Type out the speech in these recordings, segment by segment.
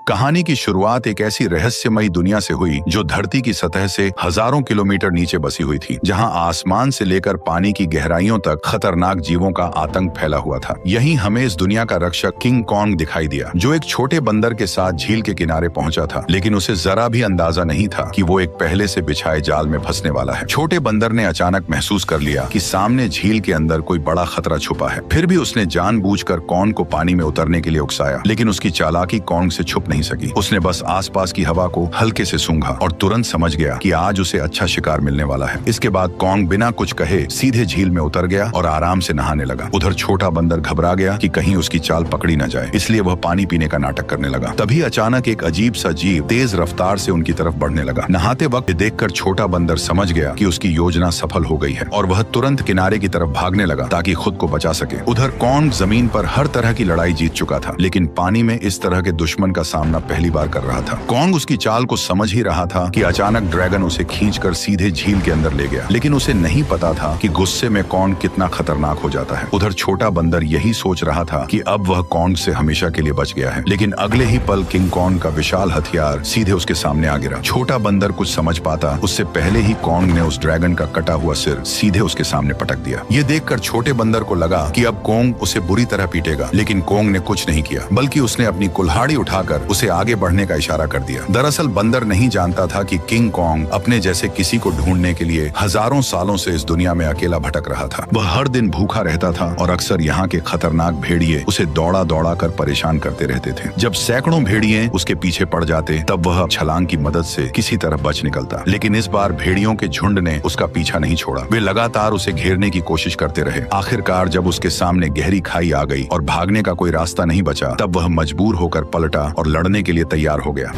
कहानी की शुरुआत एक ऐसी रहस्यमयी दुनिया से हुई जो धरती की सतह से हजारों किलोमीटर नीचे बसी हुई थी, जहां आसमान से लेकर पानी की गहराइयों तक खतरनाक जीवों का आतंक फैला हुआ था। यहीं हमें इस दुनिया का रक्षक किंग कॉन्ग दिखाई दिया, जो एक छोटे बंदर के साथ झील के किनारे पहुंचा था, लेकिन उसे जरा भी अंदाजा नहीं था कि वो एक पहले से बिछाए जाल में फंसने वाला है। छोटे बंदर ने अचानक महसूस कर लिया कि सामने झील के अंदर कोई बड़ा खतरा छुपा है। फिर भी उसने जानबूझकर कॉन्ग को पानी में उतरने के लिए उकसाया, लेकिन उसकी चालाकी कॉन्ग से छुप नहीं सकी। उसने बस आसपास की हवा को हल्के से सूंघा और तुरंत समझ गया कि आज उसे अच्छा शिकार मिलने वाला है। इसके बाद कॉन्ग बिना कुछ कहे सीधे झील में उतर गया और आराम से नहाने लगा। उधर छोटा बंदर घबरा गया कि कहीं उसकी चाल पकड़ी न जाए, इसलिए वह पानी पीने का नाटक करने लगा। तभी अचानक एक अजीब सा जीव तेज रफ्तार से उनकी तरफ बढ़ने लगा। नहाते वक्त देखकर छोटा बंदर समझ गया कि उसकी योजना सफल हो गई है और वह तुरंत किनारे की तरफ भागने लगा ताकि खुद को बचा सके। उधर कॉन्ग जमीन पर हर तरह की लड़ाई जीत चुका था, लेकिन पानी में इस तरह के दुश्मन का सामना पहली बार कर रहा था। कॉन्ग उसकी चाल को समझ ही रहा था कि अचानक ड्रैगन उसे खींचकर सीधे झील के अंदर ले गया, लेकिन उसे नहीं पता था कि गुस्से में कॉन्ग कितना खतरनाक हो जाता है। उधर छोटा बंदर यही सोच रहा था कि अब वह कॉन्ग से हमेशा के लिए बच गया है, लेकिन अगले ही पल किंग कॉन्ग का विशाल हथियार सीधे उसके सामने आ गिरा। छोटा बंदर कुछ समझ पाता उससे पहले ही कॉन्ग ने उस ड्रैगन का कटा हुआ सिर सीधे उसके सामने पटक दिया। ये देखकर छोटे बंदर को लगा कि अब कॉन्ग उसे बुरी तरह पीटेगा, लेकिन कॉन्ग ने कुछ नहीं किया, बल्कि उसने अपनी कुल्हाड़ी उठाकर उसे आगे बढ़ने का इशारा कर दिया। दरअसल बंदर नहीं जानता था कि किंग कॉन्ग अपने जैसे किसी को ढूंढने के लिए हजारों सालों से इस दुनिया में अकेला भटक रहा था। वह हर दिन भूखा रहता था और अक्सर यहाँ के खतरनाक भेड़िए उसे दौड़ा दौड़ा कर परेशान करते रहते थे। जब सैकड़ों भेड़िए उसके पीछे पड़ जाते, तब वह छलांग की मदद से किसी तरह बच निकलता। लेकिन इस बार भेड़ियों के झुंड ने उसका पीछा नहीं छोड़ा। वे लगातार उसे घेरने की कोशिश करते रहे। आखिरकार जब उसके सामने गहरी खाई आ गई और भागने का कोई रास्ता नहीं बचा, तब वह मजबूर होकर पलटा और लड़ने के लिए तैयार हो गया।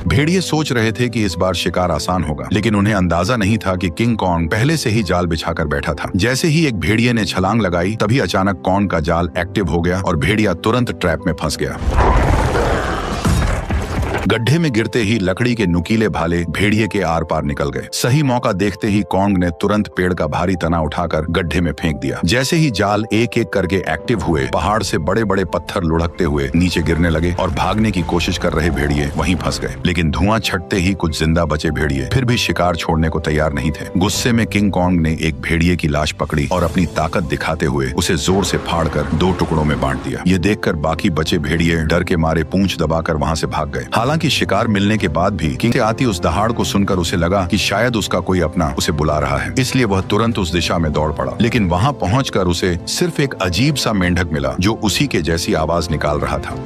भेड़िए सोच रहे थे कि इस बार शिकार आसान होगा, लेकिन उन्हें अंदाजा नहीं था कि किंग कॉन्ग पहले से ही जाल बिछाकर बैठा था। जैसे ही एक भेड़िए ने छलांग लगाई, तभी अचानक कॉन्ग का जाल एक्टिव हो गया और भेड़िया तुरंत ट्रैप में फंस गया। गड्ढे में गिरते ही लकड़ी के नुकीले भाले भेड़िए के आर पार निकल गए। सही मौका देखते ही कॉन्ग ने तुरंत पेड़ का भारी तना उठाकर गड्ढे में फेंक दिया। जैसे ही जाल एक एक करके एक्टिव हुए, पहाड़ से बड़े बड़े पत्थर लुढ़कते हुए नीचे गिरने लगे और भागने की कोशिश कर रहे भेड़िए वहीं फंस गए। लेकिन धुआं छटते ही कुछ जिंदा बचे भेड़िए फिर भी शिकार छोड़ने को तैयार नहीं थे। गुस्से में किंग कॉन्ग ने एक भेड़िए की लाश पकड़ी और अपनी ताकत दिखाते हुए उसे जोर से फाड़कर 2 टुकड़ों में बांट दिया। ये देखकर बाकी बचे भेड़िए डर के मारे पूंछ दबाकर वहां से भाग गए। हालांकि शिकार मिलने के बाद भी किंग से आती उस दहाड़ को सुनकर उसे लगा कि शायद उसका कोई अपना उसे बुला रहा है, इसलिए वह तुरंत उस दिशा में दौड़ पड़ा। लेकिन वहां पहुंचकर उसे सिर्फ एक अजीब सा मेंढक मिला जो उसी के जैसी आवाज निकाल रहा था।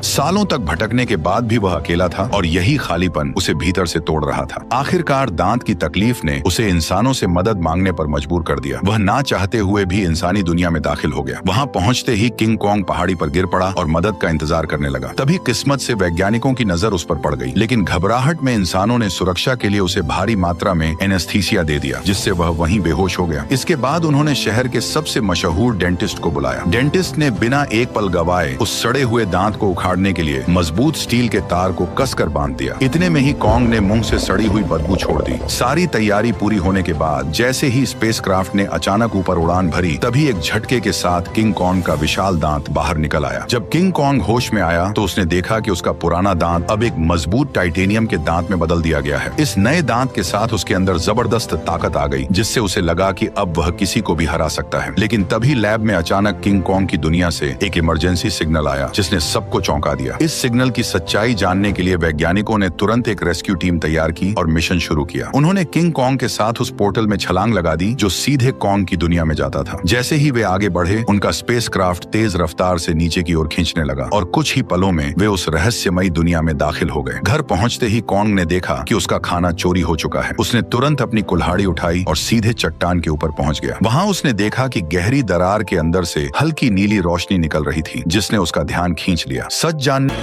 सालों तक भटकने के बाद भी वह अकेला था और यही खालीपन उसे भीतर से तोड़ रहा था। आखिरकार दांत की तकलीफ ने उसे इंसानों से मदद मांगने पर मजबूर कर दिया। वह ना चाहते हुए भी इंसानी दुनिया में दाखिल हो गया। वहां पहुंचते ही किंग कॉन्ग पहाड़ी पर गिर पड़ा और मदद का इंतजार करने लगा। तभी किस्मत से वैज्ञानिकों की नजर उस पर पड़ गई, लेकिन घबराहट में इंसानों ने सुरक्षा के लिए उसे भारी मात्रा में एनेस्थीसिया दे दिया, जिससे वह वहीं बेहोश हो गया। इसके बाद उन्होंने शहर के सबसे मशहूर डेंटिस्ट को बुलाया। डेंटिस्ट ने बिना एक पल गवाए उस सड़े हुए दांत को उखाड़ने के लिए मजबूत स्टील के तार को कसकर बांध दिया। इतने में ही कॉन्ग ने मुंह से सड़ी हुई बदबू छोड़ दी। सारी तैयारी पूरी होने के बाद जैसे ही स्पेसक्राफ्ट ने अचानक ऊपर उड़ान भरी, तभी एक झटके के साथ किंग कॉन्ग का विशाल दांत बाहर निकल आया। जब किंग कॉन्ग होश में आया तो उसने देखा कि उसका पुराना दांत अब एक मजबूत टाइटेनियम के दांत में बदल दिया गया है। इस नए दांत के साथ उसके अंदर जबरदस्त ताकत आ गई, जिससे उसे लगा कि अब वह किसी को भी हरा सकता है। लेकिन तभी लैब में अचानक किंग कॉन्ग की दुनिया से एक इमरजेंसी सिग्नल आया, जिसने सबको चौंका दिया। इस सिग्नल की सच्चाई जानने के लिए वैज्ञानिकों ने तुरंत एक रेस्क्यू टीम तैयार की और मिशन शुरू किया। उन्होंने किंग कॉन्ग के साथ उस पोर्टल में छलांग लगा दी जो सीधे कॉन्ग की दुनिया में जाता था। जैसे ही वे आगे बढ़े, उनका स्पेसक्राफ्ट तेज रफ्तार से नीचे की ओर खींचने लगा और कुछ ही पलों में वे उस रहस्यमयी दुनिया में दाखिल हो गए। घर पहुंचते ही कॉन्ग ने देखा कि उसका खाना चोरी हो चुका है। उसने तुरंत अपनी कुल्हाड़ी उठाई और सीधे चट्टान के ऊपर पहुंच गया। वहां उसने देखा कि गहरी दरार के अंदर से हल्की नीली रोशनी निकल रही थी, जिसने उसका ध्यान खींच लिया। सच जानने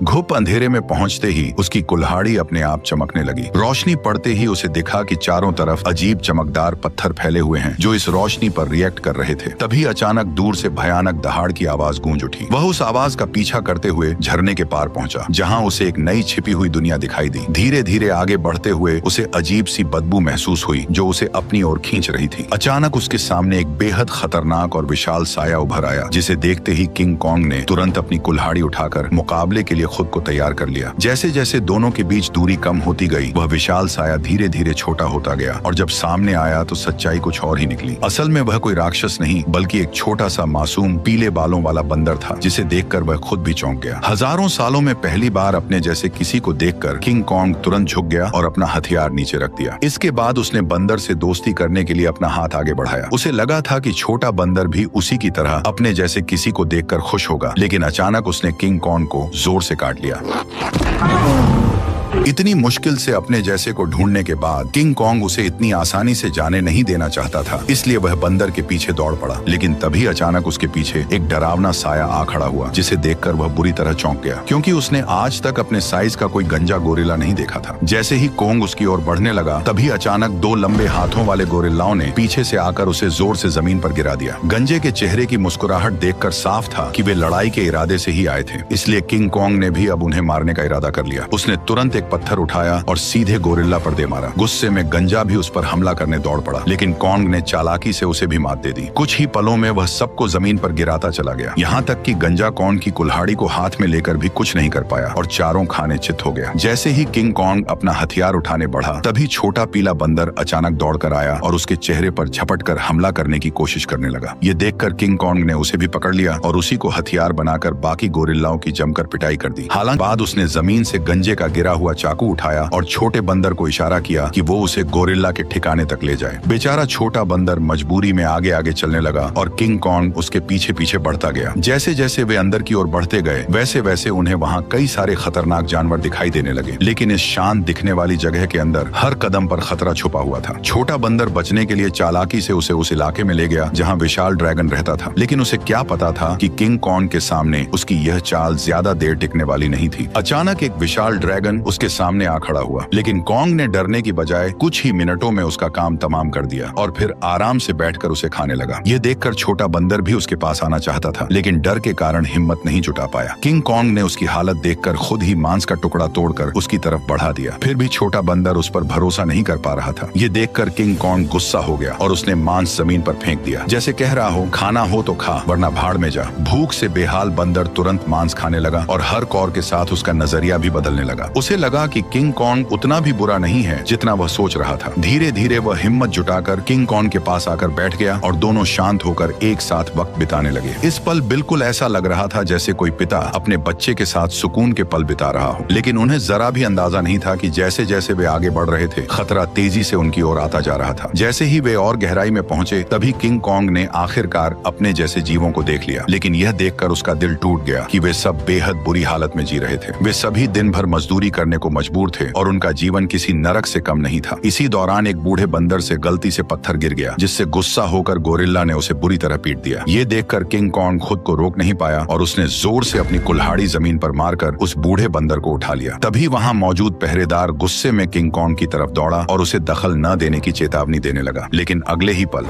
घुप अंधेरे में पहुंचते ही उसकी कुल्हाड़ी अपने आप चमकने लगी। रोशनी पड़ते ही उसे दिखा कि चारों तरफ अजीब चमकदार पत्थर फैले हुए हैं जो इस रोशनी पर रिएक्ट कर रहे थे। तभी अचानक दूर से भयानक दहाड़ की आवाज गूंज उठी। वह उस आवाज का पीछा करते हुए झरने के पार पहुंचा, जहां उसे एक नई छिपी हुई दुनिया दिखाई दी। धीरे धीरे आगे बढ़ते हुए उसे अजीब सी बदबू महसूस हुई जो उसे अपनी ओर खींच रही थी। अचानक उसके सामने एक बेहद खतरनाक और विशाल साया उभर आया, जिसे देखते ही किंग कॉन्ग ने तुरंत अपनी कुल्हाड़ी उठाकर मुकाबले के लिए खुद को तैयार कर लिया। जैसे जैसे दोनों के बीच दूरी कम होती गई, वह विशाल साया धीरे धीरे छोटा होता गया और जब सामने आया तो सच्चाई कुछ और ही निकली। असल में वह कोई राक्षस नहीं बल्कि एक छोटा सा मासूम पीले बालों वाला बंदर था, जिसे देखकर वह खुद भी चौंक गया। हजारों सालों में पहली बार अपने जैसे किसी को देखकर किंग कॉन्ग तुरंत झुक गया और अपना हथियार नीचे रख दिया। इसके बाद उसने बंदर से दोस्ती करने के लिए अपना हाथ आगे बढ़ाया। उसे लगा था कि छोटा बंदर भी उसी की तरह अपने जैसे किसी को देखकर खुश होगा, लेकिन अचानक उसने किंग कॉन्ग को जोर से काट लिया। इतनी मुश्किल से अपने जैसे को ढूंढने के बाद किंग कॉन्ग उसे इतनी आसानी से जाने नहीं देना चाहता था, इसलिए वह बंदर के पीछे दौड़ पड़ा। लेकिन तभी अचानक उसके पीछे एक डरावना साया आ खड़ा हुआ, जिसे देखकर वह बुरी तरह चौंक गया, क्योंकि उसने आज तक अपने साइज का कोई गंजा गोरिल्ला नहीं देखा था। जैसे ही कॉन्ग उसकी ओर बढ़ने लगा, तभी अचानक दो लंबे हाथों वाले गोरिल्लाओं ने पीछे से आकर उसे जोर से जमीन पर गिरा दिया। गंजे के चेहरे की मुस्कुराहट देखकर साफ था कि वे लड़ाई के इरादे से ही आए थे, इसलिए किंग कॉन्ग ने भी अब उन्हें मारने का इरादा कर लिया। उसने तुरंत एक पत्थर उठाया और सीधे गोरिल्ला पर दे मारा। गुस्से में गंजा भी उस पर हमला करने दौड़ पड़ा, लेकिन कॉन्ग ने चालाकी से उसे भी मात दे दी। कुछ ही पलों में वह सबको जमीन पर गिराता चला गया, यहाँ तक कि गंजा कॉन्ग की कुल्हाड़ी को हाथ में लेकर भी कुछ नहीं कर पाया और चारों खाने चित हो गया। जैसे ही किंग कॉन्ग अपना हथियार उठाने बढ़ा, तभी छोटा पीला बंदर अचानक दौड़ कर आया और उसके चेहरे पर झपट कर हमला करने की कोशिश करने लगा। ये देखकर किंग कॉन्ग ने उसे भी पकड़ लिया और उसी को हथियार बनाकर बाकी गोरिल्लाओं की जमकर पिटाई कर दी। हालांकि बाद उसने जमीन से गंजे का गिरा हुआ चाकू उठाया और छोटे बंदर को इशारा किया कि वो उसे गोरिल्ला के ठिकाने तक ले जाए। बेचारा छोटा बंदर मजबूरी में आगे आगे चलने लगा और किंग कॉन्ग उसके पीछे पीछे बढ़ता गया। जैसे जैसे वे अंदर की ओर बढ़ते गए, वैसे वैसे उन्हें वहाँ कई सारे खतरनाक जानवर दिखाई देने लगे, लेकिन इस शांत दिखने वाली जगह के अंदर हर कदम पर खतरा छुपा हुआ था। छोटा बंदर बचने के लिए चालाकी से उसे उस इलाके में ले गया जहाँ विशाल ड्रैगन रहता था, लेकिन उसे क्या पता था कि किंग कॉन्ग के सामने उसकी यह चाल ज्यादा देर टिकने वाली नहीं थी। अचानक एक विशाल ड्रैगन उसके सामने आ खड़ा हुआ, लेकिन कॉन्ग ने डरने की बजाय कुछ ही मिनटों में उसका काम तमाम कर दिया और फिर आराम से बैठकर उसे खाने लगा। ये देखकर छोटा बंदर भी उसके पास आना चाहता था, लेकिन डर के कारण हिम्मत नहीं जुटा पाया। किंग कॉन्ग ने उसकी हालत देखकर खुद ही मांस का टुकड़ा तोड़कर उसकी तरफ बढ़ा दिया। फिर भी छोटा बंदर उस पर भरोसा नहीं कर पा रहा था। ये देखकर किंग कॉन्ग गुस्सा हो गया और उसने मांस जमीन पर फेंक दिया, जैसे कह रहा हो खाना हो तो खा वरना भाड़ में जा। भूख से बेहाल बंदर तुरंत मांस खाने लगा और हर कौर के साथ उसका नजरिया भी बदलने लगा। उसे लगा कि किंग कॉन्ग उतना भी बुरा नहीं है जितना वह सोच रहा था। धीरे धीरे वह हिम्मत जुटाकर किंग कॉन्ग के पास आकर बैठ गया और दोनों शांत होकर एक साथ वक्त बिताने लगे। इस पल बिल्कुल ऐसा लग रहा था जैसे कोई पिता अपने बच्चे के साथ सुकून के पल बिता रहा हो, लेकिन उन्हें जरा भी अंदाजा नहीं था कि जैसे जैसे वे आगे बढ़ रहे थे, खतरा तेजी से उनकी ओर आता जा रहा था। जैसे ही वे और गहराई में पहुंचे, तभी किंग कॉन्ग ने आखिरकार अपने जैसे जीवों को देख लिया, लेकिन यह देखकर उसका दिल टूट गया कि वे सब बेहद बुरी हालत में जी रहे थे। वे सभी दिन भर मजदूरी करने को मजबूर थे और उनका जीवन किसी नरक से कम नहीं था। इसी दौरान एक बूढ़े बंदर से गलती से पत्थर गिर गया, जिससे गुस्सा होकर गोरिल्ला ने उसे बुरी तरह पीट दिया। ये देखकर किंग कॉन्ग खुद को रोक नहीं पाया और उसने जोर से अपनी कुल्हाड़ी जमीन पर मारकर उस बूढ़े बंदर को उठा लिया। तभी वहां मौजूद पहरेदार गुस्से में किंग कॉन्ग की तरफ दौड़ा और उसे दखल न देने की चेतावनी देने लगा, लेकिन अगले ही पल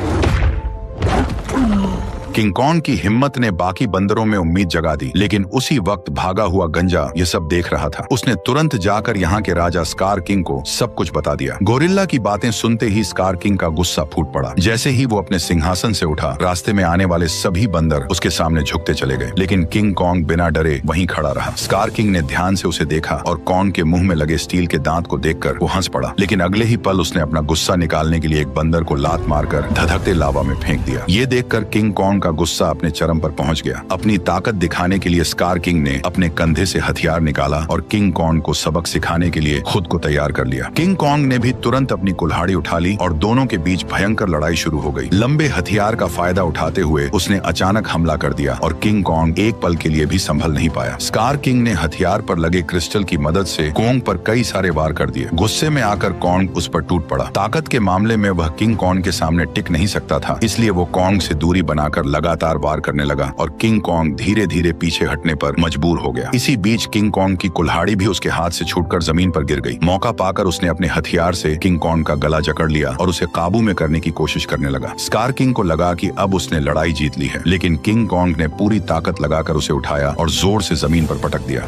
किंग कॉन्ग की हिम्मत ने बाकी बंदरों में उम्मीद जगा दी, लेकिन उसी वक्त भागा हुआ गंजा ये सब देख रहा था। उसने तुरंत जाकर यहाँ के राजा स्कार किंग को सब कुछ बता दिया। गोरिल्ला की बातें सुनते ही स्कार किंग का गुस्सा फूट पड़ा। जैसे ही वो अपने सिंहासन से उठा, रास्ते में आने वाले सभी बंदर उसके सामने झुकते चले गए, लेकिन किंग कॉन्ग बिना डरे वहीं खड़ा रहा। स्कार किंग ने ध्यान से उसे देखा और कॉन्ग के मुंह में लगे स्टील के दांत को देखकर वो हंस पड़ा, लेकिन अगले ही पल उसने अपना गुस्सा निकालने के लिए एक बंदर को लात मारकर धधकते लावा में फेंक दिया। ये देखकर किंग कॉन्ग का गुस्सा अपने चरम पर पहुंच गया। अपनी ताकत दिखाने के लिए स्कार किंग ने अपने कंधे से हथियार निकाला और किंग कॉन्ग को सबक सिखाने के लिए खुद को तैयार कर लिया। किंग कॉन्ग ने भी तुरंत अपनी कुल्हाड़ी उठा ली और दोनों के बीच भयंकर लड़ाई शुरू हो गई। लंबे हथियार का फायदा उठाते हुए उसने अचानक हमला कर दिया और किंग कॉन्ग एक पल के लिए भी संभल नहीं पाया। स्कार किंग ने हथियार पर लगे क्रिस्टल की मदद से कॉन्ग पर कई सारे वार कर दिए। गुस्से में आकर कॉन्ग उस पर टूट पड़ा। ताकत के मामले में वह किंग कॉन्ग के सामने टिक नहीं सकता था, इसलिए वो कॉन्ग से दूरी बनाकर लगातार वार करने लगा और किंग कॉन्ग धीरे धीरे पीछे हटने पर मजबूर हो गया। इसी बीच किंग कॉन्ग की कुल्हाड़ी भी उसके हाथ से छूटकर जमीन पर गिर गई। मौका पाकर उसने अपने हथियार से किंग कॉन्ग का गला जकड़ लिया और उसे काबू में करने की कोशिश करने लगा। स्कार किंग को लगा कि अब उसने लड़ाई जीत ली है, लेकिन किंग कॉन्ग ने पूरी ताकत लगाकर उसे उठाया और जोर से जमीन पर पटक दिया।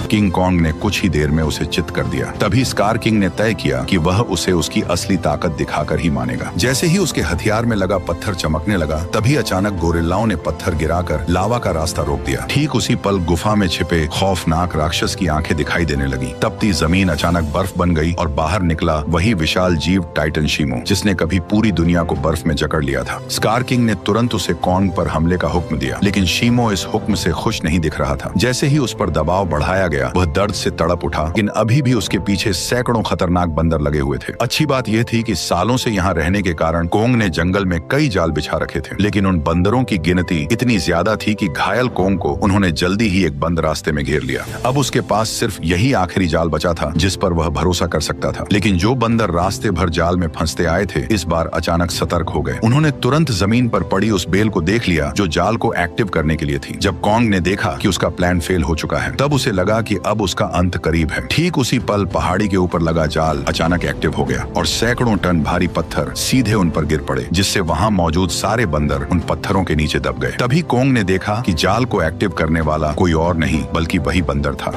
किंग कॉन्ग ने कुछ ही देर में उसे चित कर दिया। तभी स्कार किंग ने तय किया कि वह उसे उसकी असली ताकत दिखाकर ही मानेगा। जैसे ही उसके हथियार में लगा पत्थर चमकने लगा, तभी अचानक गोरिल्लाओं ने पत्थर गिराकर लावा का रास्ता रोक दिया। ठीक उसी पल गुफा में छिपे खौफनाक राक्षस की आंखें दिखाई देने लगी। तपती जमीन अचानक बर्फ बन गई और बाहर निकला वही विशाल जीव टाइटन शीमो, जिसने कभी पूरी दुनिया को बर्फ में जकड़ लिया था। स्कार किंग ने तुरंत उसे कॉन्ग पर हमले का हुक्म दिया, लेकिन शीमो इस हुक्म से खुश नहीं दिख रहा था। जैसे ही उस पर दबाव बढ़ाया गया, वह दर्द से तड़प उठा, लेकिन अभी भी उसके पीछे सैकड़ों खतरनाक बंदर लगे हुए थे। अच्छी बात यह थी कि सालों से यहाँ रहने के कारण कोंग ने जंगल में कई जाल बिछा रखे थे, लेकिन उन बंदरों की गिनती इतनी ज्यादा थी कि घायल कोंग को उन्होंने जल्दी ही एक बंद रास्ते में घेर लिया। अब उसके पास सिर्फ यही आखिरी जाल बचा था जिस पर वह भरोसा कर सकता था। लेकिन जो बंदर रास्ते भर जाल में फंसते आए थे, इस बार अचानक सतर्क हो गए। उन्होंने तुरंत जमीन पर पड़ी उस बेल को देख लिया जो जाल को एक्टिव करने के लिए थी। जब कोंग ने देखा कि उसका प्लान फेल हो चुका है, तब उसे लगा कि अब उसका अंत करीब है। ठीक उसी पल पहाड़ी के ऊपर लगा जाल अचानक एक्टिव हो गया और सैकड़ों टन भारी पत्थर सीधे उन पर गिर पड़े, जिससे वहां मौजूद सारे बंदर उन पत्थरों के नीचे दब गए। तभी कोंग ने देखा कि जाल को एक्टिव करने वाला कोई और नहीं बल्कि वही बंदर था।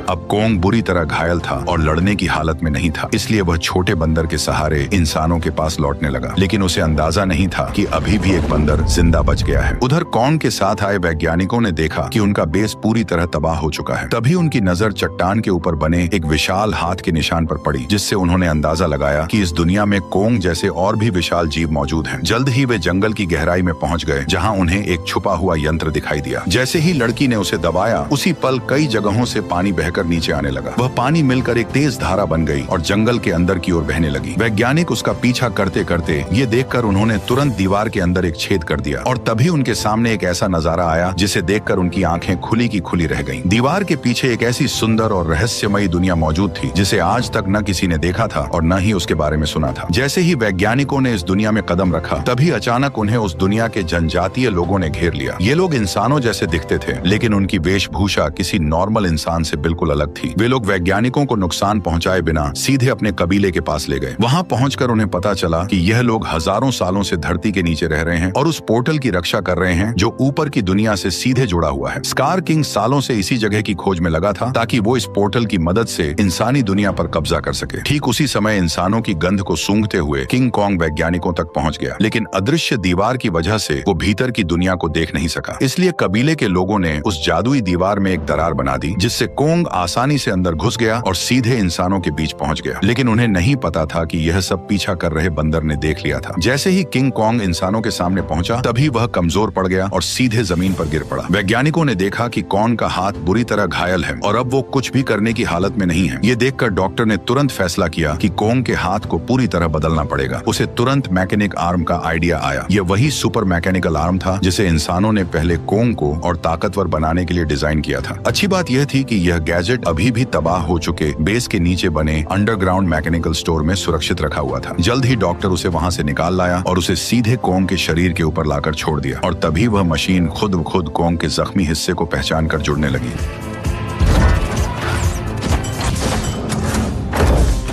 अब कोंग बुरी तरह घायल था और लड़ने की हालत में नहीं था, इसलिए वह छोटे बंदर के सहारे इंसानों के पास लौटने लगा। लेकिन उसे अंदाजा नहीं था कि अभी भी एक बंदर जिंदा बच गया है। उधर कोंग के साथ आए वैज्ञानिकों ने देखा कि उनका बेस पूरी तरह तबाह हो चुका है। तभी उनकी नजर चट्टान के ऊपर बने एक विशाल हाथ के निशान पर पड़ी, जिससे उन्होंने अंदाजा लगाया कि इस दुनिया में कोंग जैसे और भी विशाल जीव मौजूद हैं। जल्द ही वे जंगल की गहराई में पहुंच गए, जहां उन्हें एक छुपा हुआ यंत्र दिखाई दिया। जैसे ही लड़की ने उसे दबाया, उसी पल कई जगहों से पानी बहकर नीचे आने लगा। वह पानी मिलकर एक तेज धारा बन गई और जंगल के अंदर की ओर बहने लगी। वैज्ञानिक उसका पीछा करते करते ये देखकर उन्होंने तुरंत दीवार के अंदर एक छेद कर दिया और तभी उनके सामने एक ऐसा नजारा आया जिसे देखकर उनकी आंखें खुली की खुली रह गईं। दीवार के पीछे एक ऐसी सुंदर और रहस्यमयी दुनिया मौजूद थी जिसे आज तक न किसी ने देखा था और न ही उसके बारे में सुना था। जैसे ही वैज्ञानिकों ने इस दुनिया में कदम रखा, तभी अचानक उन्हें उस दुनिया के जनजातीय लोगों ने घेर लिया। ये लोग इंसानों जैसे दिखते थे, लेकिन उनकी वेशभूषा किसी नॉर्मल इंसान से बिल्कुल अलग थी। वे लोग वैज्ञानिकों को नुकसान पहुंचाए बिना सीधे अपने कबीले के पास ले गए। वहां पहुंचकर उन्हें पता चला कि यह लोग हजारों सालों से धरती के नीचे रह रहे हैं और उस पोर्टल की रक्षा कर रहे हैं जो ऊपर की दुनिया से सीधे जुड़ा हुआ है। स्कार किंग सालों से इसी जगह की खोज में लगा था ताकि वो इस पोर्टल की मदद से इंसानी दुनिया पर कब्जा कर सके। ठीक उसी समय इंसानों की गंध को सूंघते हुए किंग कॉन्ग वैज्ञानिकों तक पहुंच गया, लेकिन अदृश्य दीवार की वजह से वो भीतर की दुनिया को देख नहीं सका। इसलिए कबीले के लोगों ने उस जादुई दीवार में एक दरार बना दी, जिससे कोंग आसानी से अंदर घुस गया और सीधे इंसानों के बीच पहुंच गया। लेकिन उन्हें नहीं पता था कि यह सब पीछा कर रहे बंदर ने देख लिया था। जैसे ही किंग कॉन्ग इंसानों के सामने पहुंचा, तभी वह कमजोर पड़ गया और सीधे जमीन पर गिर पड़ा। वैज्ञानिकों ने देखा कि कॉन्ग का हाथ बुरी तरह घायल है और अब वो कुछ भी करने की हालत में नहीं है। ये देखकर डॉक्टर ने तुरंत फैसला किया कि कोंग के हाथ को पूरी तरह बदलना पड़ेगा। उसे तुरंत मैकेनिक आर्म का आइडिया आया। यह वही सुपर मैकेनिकल आर्म था जिसे इंसानों ने पहले कोंग को और ताकतवर बनाने के लिए डिजाइन किया था। अच्छी बात यह थी कि यह गैजेट अभी भी तबाह हो चुके बेस के नीचे बने अंडरग्राउंड मैकेनिकल स्टोर में सुरक्षित रखा हुआ था। जल्द ही डॉक्टर उसे वहां से निकाल लाया और उसे सीधे कोंग के शरीर के ऊपर लाकर छोड़ दिया और तभी वह मशीन खुद ब खुद कोंग के जख्मी हिस्से को पहचान कर जुड़ने लगी।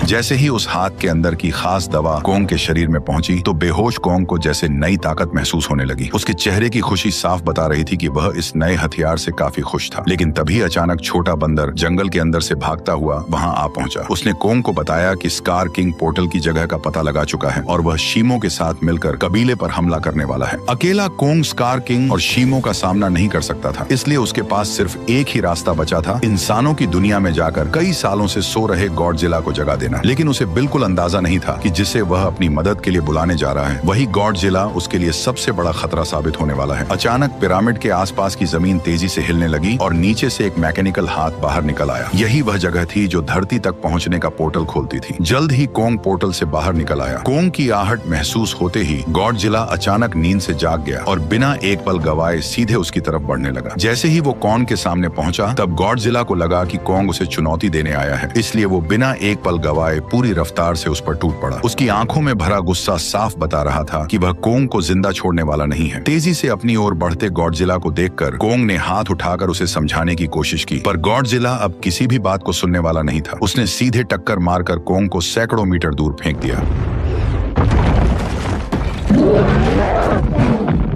जैसे ही उस हाथ के अंदर की खास दवा कोंग के शरीर में पहुंची, तो बेहोश कोंग को जैसे नई ताकत महसूस होने लगी। उसके चेहरे की खुशी साफ बता रही थी कि वह इस नए हथियार से काफी खुश था। लेकिन तभी अचानक छोटा बंदर जंगल के अंदर से भागता हुआ वहां आ पहुंचा। उसने कोंग को बताया कि स्कार किंग पोर्टल की जगह का पता लगा चुका है और वह शीमो के साथ मिलकर कबीले पर हमला करने वाला है। अकेला कोंग स्कार किंग और शीमो का सामना नहीं कर सकता था, इसलिए उसके पास सिर्फ एक ही रास्ता बचा था, इंसानों की दुनिया में जाकर कई सालों से सो रहे गॉडजिला को जगा देना। लेकिन उसे बिल्कुल अंदाजा नहीं था कि जिसे वह अपनी मदद के लिए बुलाने जा रहा है, वही गॉडजिला उसके लिए सबसे बड़ा खतरा साबित होने वाला है। अचानक पिरामिड के आसपास की जमीन तेजी से हिलने लगी और नीचे से एक मैकेनिकल हाथ बाहर निकल आया। यही वह जगह थी जो धरती तक पहुंचने का पोर्टल खोलती थी। जल्द ही कोंग पोर्टल से बाहर निकल आया। कोंग की आहट महसूस होते ही गॉडजिला अचानक नींद से जाग गया और बिना एक पल गवाए सीधे उसकी तरफ बढ़ने लगा। जैसे ही वो कोंग के सामने पहुंचा, तब गॉडजिला को लगा कि कोंग उसे चुनौती देने आया है, इसलिए वो बिना एक पल गवाए गवाए पूरी रफ्तार से उस पर टूट पड़ा। उसकी आंखों में भरा गुस्सा साफ बता रहा था कि वह कोंग को जिंदा छोड़ने वाला नहीं है। तेजी से अपनी ओर बढ़ते गॉडजिला को देखकर कोंग ने हाथ उठाकर उसे समझाने की कोशिश की, पर गॉडजिला अब किसी भी बात को सुनने वाला नहीं था। उसने सीधे टक्कर मारकर कोंग को सैकड़ों मीटर दूर फेंक दिया।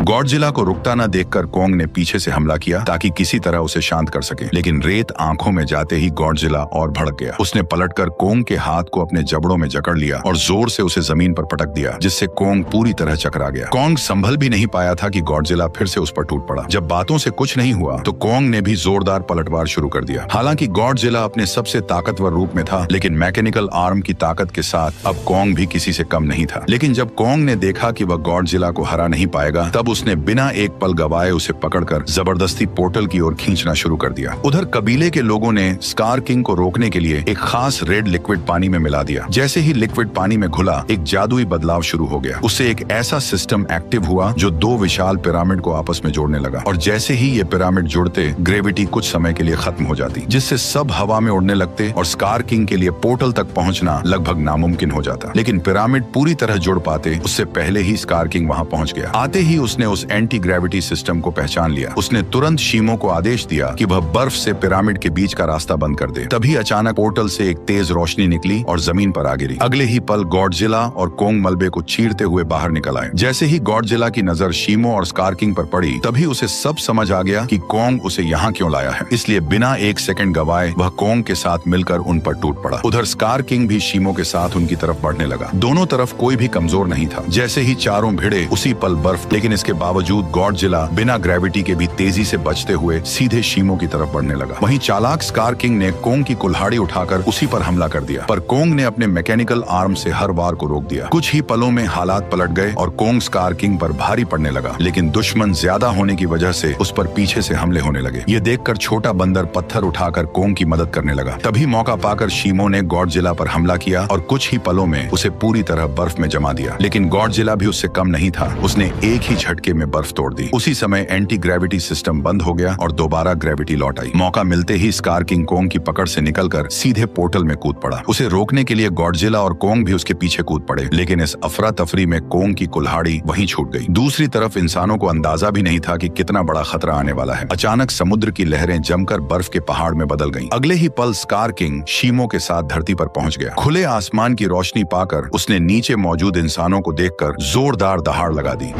गॉडजिला को रुकता न देखकर कोंग ने पीछे से हमला किया ताकि किसी तरह उसे शांत कर सके, लेकिन रेत आंखों में जाते ही गॉडजिला और भड़क गया। उसने पलटकर कोंग के हाथ को अपने जबड़ों में जकड़ लिया और जोर से उसे जमीन पर पटक दिया, जिससे कोंग पूरी तरह चकरा गया। कोंग संभल भी नहीं पाया था कि गॉडजिला फिर से उस पर टूट पड़ा। जब बातों से कुछ नहीं हुआ तो कोंग ने भी जोरदार पलटवार शुरू कर दिया। हालांकि गॉडजिला अपने सबसे ताकतवर रूप में था, लेकिन मैकेनिकल आर्म की ताकत के साथ अब कोंग भी किसी से कम नहीं था। लेकिन जब कोंग ने देखा कि वह गॉडजिला को हरा नहीं पाएगा, तब उसने बिना एक पल गवाए उसे पकड़कर जबरदस्ती पोर्टल की ओर खींचना शुरू कर दिया। उधर कबीले के लोगों ने स्कार किंग को रोकने के लिए एक खास रेड लिक्विड पानी में मिला दिया। जैसे ही लिक्विड पानी में घुला, एक जादुई बदलाव शुरू हो गया। उससे एक ऐसा सिस्टम एक्टिव हुआ जो दो विशाल पिरामिड को आपस में जोड़ने लगा, और जैसे ही ये पिरामिड जुड़ते, ग्रेविटी कुछ समय के लिए खत्म हो जाती, जिससे सब हवा में उड़ने लगते और स्कार किंग के लिए पोर्टल तक पहुंचना लगभग नामुमकिन हो जाता। लेकिन पिरामिड पूरी तरह जुड़ पाते उससे पहले ही स्कार किंग वहां पहुंच गया। आते ही उसने उस एंटी ग्रेविटी सिस्टम को पहचान लिया। उसने तुरंत शीमो को आदेश दिया कि वह बर्फ से पिरामिड के बीच का रास्ता बंद कर दे। तभी अचानक पोर्टल से एक तेज रोशनी निकली और जमीन पर आ गिरी। अगले ही पल गॉडजिला और कोंग मलबे को चीरते हुए बाहर निकल आए। जैसे ही गॉडजिला की नजर शीमो और स्कार किंग पर पड़ी, तभी उसे सब समझ आ गया कि कोंग उसे यहाँ क्यों लाया है। इसलिए बिना एक सेकंड गवाए वह कोंग के साथ मिलकर उन पर टूट पड़ा। उधर स्कार किंग भी शीमो के साथ उनकी तरफ बढ़ने लगा। दोनों तरफ कोई भी कमजोर नहीं था। जैसे ही चारों भिड़े, उसी पल बर्फ, लेकिन इसके बावजूद गॉडजिला बिना ग्रेविटी के भी तेजी से बचते हुए सीधे शीमो की तरफ बढ़ने लगा। वहीं चालाक स्कार किंग ने कोंग की कुल्हाड़ी उठाकर उसी पर हमला कर दिया, पर कोंग ने अपने मैकेनिकल आर्म से हर वार को रोक दिया। कुछ ही पलों में हालात पलट गए और कोंग स्कार किंग पर भारी पड़ने लगा, लेकिन दुश्मन ज्यादा होने की वजह से उस पर पीछे से हमले होने लगे। ये देखकर छोटा बंदर पत्थर उठाकर कोंग की मदद करने लगा। तभी मौका पाकर शीमो ने गॉडजिला पर हमला किया और कुछ ही पलों में उसे पूरी तरह बर्फ में जमा दिया। लेकिन गॉडजिला भी उससे कम नहीं था। उसने एक ही झटके में बर्फ तोड़ दी। उसी समय एंटी ग्रेविटी सिस्टम बंद हो गया और दोबारा ग्रेविटी लौट आई। मौका मिलते ही स्कार किंग कोंग की पकड़ से निकलकर सीधे पोर्टल में कूद पड़ा। उसे रोकने के लिए गॉडजिला और कोंग भी उसके पीछे कूद पड़े, लेकिन इस अफरा तफरी में कोंग की कुल्हाड़ी वहीं छूट गई। दूसरी तरफ इंसानों को अंदाजा भी नहीं था कि कितना बड़ा खतरा आने वाला है। अचानक समुद्र की लहरें जमकर बर्फ के पहाड़ में बदल गईं। अगले ही पल स्कार किंग शीमो के साथ धरती पर पहुंच गया। खुले आसमान की रोशनी पाकर उसने नीचे मौजूद इंसानों को देखकर जोरदार दहाड़ लगा दी।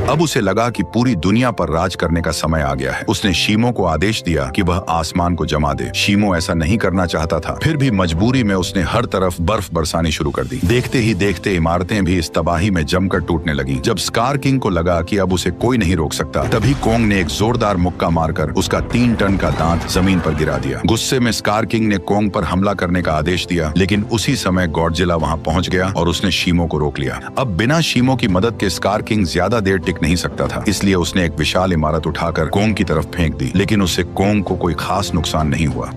अब उसे लगा कि पूरी दुनिया पर राज करने का समय आ गया है। उसने शीमो को आदेश दिया कि वह आसमान को जमा दे। शीमो ऐसा नहीं करना चाहता था, फिर भी मजबूरी में उसने हर तरफ बर्फ बरसानी शुरू कर दी। देखते ही देखते इमारतें भी इस तबाही में जमकर टूटने लगीं। जब स्कार किंग को लगा कि अब उसे कोई नहीं रोक सकता, तभी कोंग ने एक जोरदार मुक्का मारकर उसका 3 टन का दांत जमीन पर गिरा दिया। गुस्से में स्कार किंग ने कोंग पर हमला करने का आदेश दिया, लेकिन उसी समय गॉडजिला वहां पहुंच गया और उसने शीमो को रोक लिया। अब बिना शीमो की मदद के स्कार किंग ज्यादा देर टिक नहीं सकता था, इसलिए उसने एक विशाल इमारत उठाकर कोंग की तरफ फेंक दी, लेकिन उससे कोंग को कोई खास नुकसान नहीं हुआ।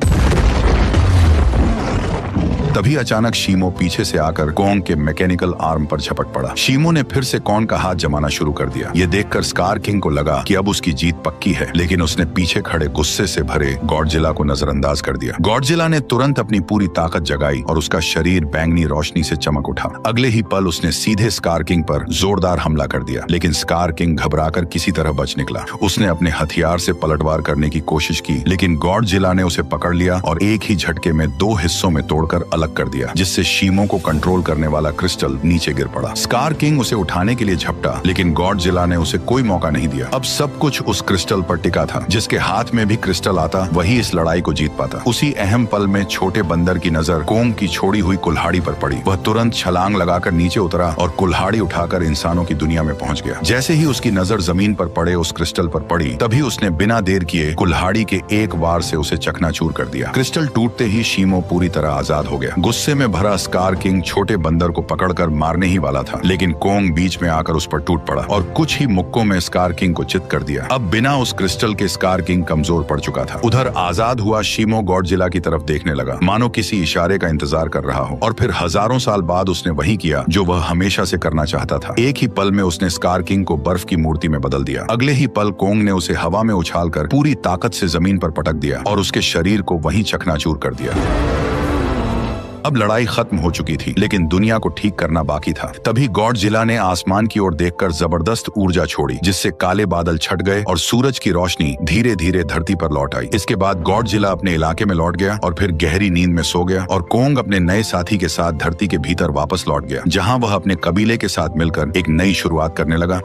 तभी अचानक शीमो पीछे से आकर कोंग के मैकेनिकल आर्म पर झपट पड़ा। शीमो ने फिर से कोंग का हाथ जमाना शुरू कर दिया। ये देखकर स्कार किंग को लगा कि अब उसकी जीत पक्की है, लेकिन उसने पीछे खड़े गुस्से से भरे गॉडजिला को नजरअंदाज कर दिया। गॉडजिला ने तुरंत अपनी पूरी ताकत जगाई और उसका शरीर बैंगनी रोशनी से चमक उठा। अगले ही पल उसने सीधे स्कार किंग पर जोरदार हमला कर दिया, लेकिन स्कार किंग घबराकर किसी तरह बच निकला। उसने अपने हथियार से पलटवार करने की कोशिश की, लेकिन गॉडजिला ने उसे पकड़ लिया और एक ही झटके में 2 हिस्सों में तोड़कर अलग कर दिया, जिससे शीमो को कंट्रोल करने वाला क्रिस्टल नीचे गिर पड़ा। स्कार किंग उसे उठाने के लिए झपटा, लेकिन गॉडजिला ने उसे कोई मौका नहीं दिया। अब सब कुछ उस क्रिस्टल पर टिका था। जिसके हाथ में भी क्रिस्टल आता, वही इस लड़ाई को जीत पाता। उसी अहम पल में छोटे बंदर की नजर कोंग की छोड़ी हुई कुल्हाड़ी पर पड़ी। वह तुरंत छलांग लगाकर नीचे उतरा और कुल्हाड़ी उठाकर इंसानों की दुनिया में पहुंच गया। जैसे ही उसकी नजर जमीन पर पड़े उस क्रिस्टल पर पड़ी, तभी उसने बिना देर किए कुल्हाड़ी के एक वार से उसे चकनाचूर कर दिया। क्रिस्टल टूटते ही शीमो पूरी तरह आजाद हो गया। गुस्से में भरा स्कार किंग छोटे बंदर को पकड़कर मारने ही वाला था, लेकिन कोंग बीच में आकर उस पर टूट पड़ा और कुछ ही मुक्कों में स्कार किंग को चित कर दिया। अब बिना उस क्रिस्टल के स्कार किंग कमजोर पड़ चुका था। उधर आजाद हुआ शीमो गॉडजिला की तरफ देखने लगा, मानो किसी इशारे का इंतजार कर रहा हो, और फिर हजारों साल बाद उसने वही किया जो वह हमेशा से करना चाहता था। एक ही पल में उसने स्कार किंग को बर्फ की मूर्ति में बदल दिया। अगले ही पल कोंग ने उसे हवा में उछालकर पूरी ताकत से जमीन पर पटक दिया और उसके शरीर को वहीं चकनाचूर कर दिया। अब लड़ाई खत्म हो चुकी थी, लेकिन दुनिया को ठीक करना बाकी था। तभी गॉडजिला ने आसमान की ओर देखकर जबरदस्त ऊर्जा छोड़ी, जिससे काले बादल छट गए और सूरज की रोशनी धीरे धीरे धरती पर लौट आई। इसके बाद गॉडजिला अपने इलाके में लौट गया और फिर गहरी नींद में सो गया, और कोंग अपने नए साथी के साथ धरती के भीतर वापस लौट गया, जहाँ वह अपने कबीले के साथ मिलकर एक नई शुरुआत करने लगा।